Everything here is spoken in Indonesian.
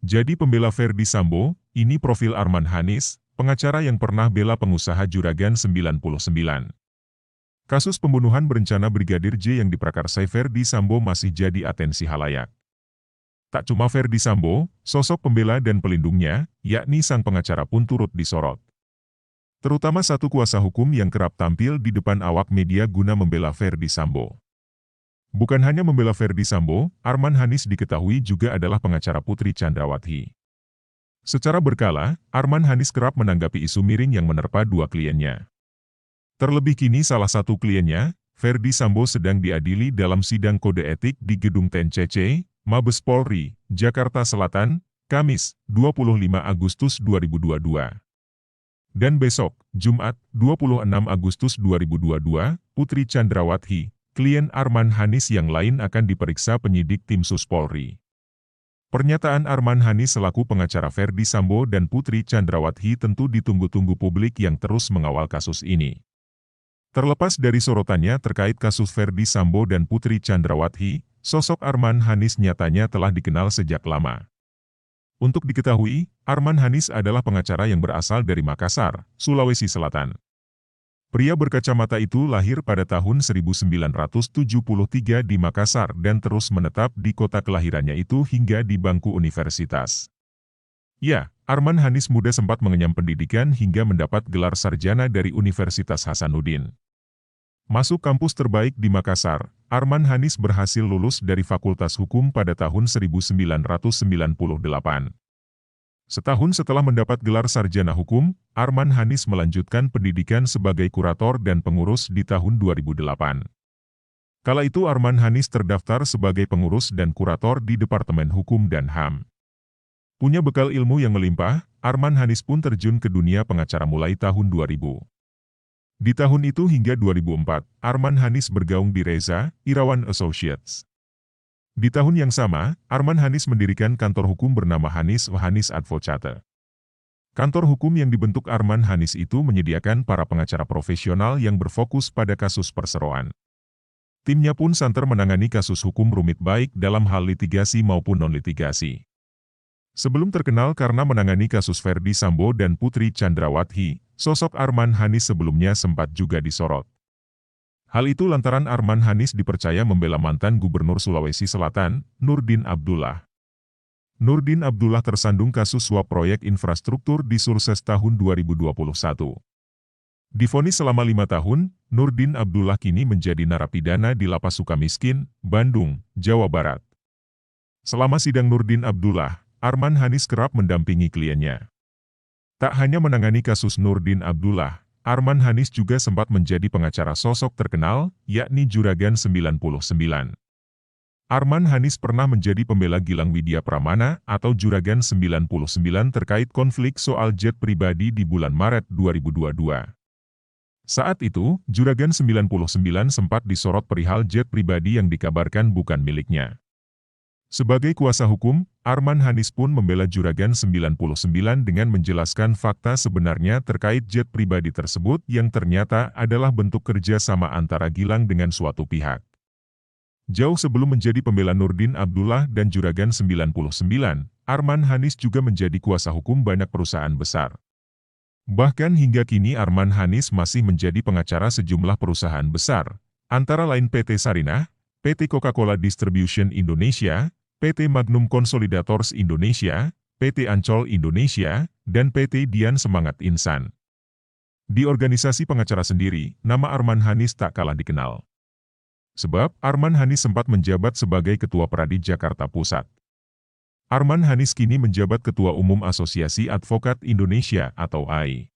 Jadi pembela Ferdy Sambo, ini profil Arman Hanis, pengacara yang pernah bela pengusaha Juragan 99. Kasus pembunuhan berencana Brigadir J yang diprakarsai Ferdy Sambo masih jadi atensi halayak. Tak cuma Ferdy Sambo, sosok pembela dan pelindungnya, yakni sang pengacara pun turut disorot. Terutama satu kuasa hukum yang kerap tampil di depan awak media guna membela Ferdy Sambo. Bukan hanya membela Ferdy Sambo, Arman Hanis diketahui juga adalah pengacara Putri Chandrawati. Secara berkala, Arman Hanis kerap menanggapi isu miring yang menerpa dua kliennya. Terlebih kini salah satu kliennya, Ferdy Sambo sedang diadili dalam sidang kode etik di Gedung TNCC, Mabes Polri, Jakarta Selatan, Kamis, 25 Agustus 2022. Dan besok, Jumat, 26 Agustus 2022, Putri Chandrawati, klien Arman Hanis yang lain akan diperiksa penyidik tim Sus Polri. Pernyataan Arman Hanis selaku pengacara Ferdy Sambo dan Putri Chandrawati tentu ditunggu-tunggu publik yang terus mengawal kasus ini. Terlepas dari sorotannya terkait kasus Ferdy Sambo dan Putri Chandrawati, sosok Arman Hanis nyatanya telah dikenal sejak lama. Untuk diketahui, Arman Hanis adalah pengacara yang berasal dari Makassar, Sulawesi Selatan. Pria berkacamata itu lahir pada tahun 1973 di Makassar dan terus menetap di kota kelahirannya itu hingga di bangku universitas. Ya, Arman Hanis muda sempat mengenyam pendidikan hingga mendapat gelar sarjana dari Universitas Hasanuddin. Masuk kampus terbaik di Makassar, Arman Hanis berhasil lulus dari Fakultas Hukum pada tahun 1998. Setahun setelah mendapat gelar sarjana hukum, Arman Hanis melanjutkan pendidikan sebagai kurator dan pengurus di tahun 2008. Kala itu Arman Hanis terdaftar sebagai pengurus dan kurator di Departemen Hukum dan HAM. Punya bekal ilmu yang melimpah, Arman Hanis pun terjun ke dunia pengacara mulai tahun 2000. Di tahun itu hingga 2004, Arman Hanis bergaung di Reza, Irawan Associates. Di tahun yang sama, Arman Hanis mendirikan kantor hukum bernama Hanis Advocate. Kantor hukum yang dibentuk Arman Hanis itu menyediakan para pengacara profesional yang berfokus pada kasus perseroan. Timnya pun santer menangani kasus hukum rumit baik dalam hal litigasi maupun non-litigasi. Sebelum terkenal karena menangani kasus Ferdy Sambo dan Putri Chandrawati, sosok Arman Hanis sebelumnya sempat juga disorot. Hal itu lantaran Arman Hanis dipercaya membela mantan Gubernur Sulawesi Selatan, Nurdin Abdullah. Nurdin Abdullah tersandung kasus suap proyek infrastruktur di Sulsel tahun 2021. Divonis selama 5 tahun, Nurdin Abdullah kini menjadi narapidana di Lapas Sukamiskin, Bandung, Jawa Barat. Selama sidang Nurdin Abdullah, Arman Hanis kerap mendampingi kliennya. Tak hanya menangani kasus Nurdin Abdullah, Arman Hanis juga sempat menjadi pengacara sosok terkenal, yakni Juragan 99. Arman Hanis pernah menjadi pembela Gilang Widya Pramana atau Juragan 99 terkait konflik soal jet pribadi di bulan Maret 2022. Saat itu, Juragan 99 sempat disorot perihal jet pribadi yang dikabarkan bukan miliknya. Sebagai kuasa hukum, Arman Hanis pun membela Juragan 99 dengan menjelaskan fakta sebenarnya terkait jet pribadi tersebut yang ternyata adalah bentuk kerja sama antara Gilang dengan suatu pihak. Jauh sebelum menjadi pembela Nurdin Abdullah dan Juragan 99, Arman Hanis juga menjadi kuasa hukum banyak perusahaan besar. Bahkan hingga kini Arman Hanis masih menjadi pengacara sejumlah perusahaan besar, antara lain PT Sarinah, PT Coca-Cola Distribution Indonesia, PT Magnum Consolidators Indonesia, PT Ancol Indonesia, dan PT Dian Semangat Insan. Di organisasi pengacara sendiri, nama Arman Hanis tak kalah dikenal. Sebab, Arman Hanis sempat menjabat sebagai Ketua Pradi Jakarta Pusat. Arman Hanis kini menjabat Ketua Umum Asosiasi Advokat Indonesia atau AI.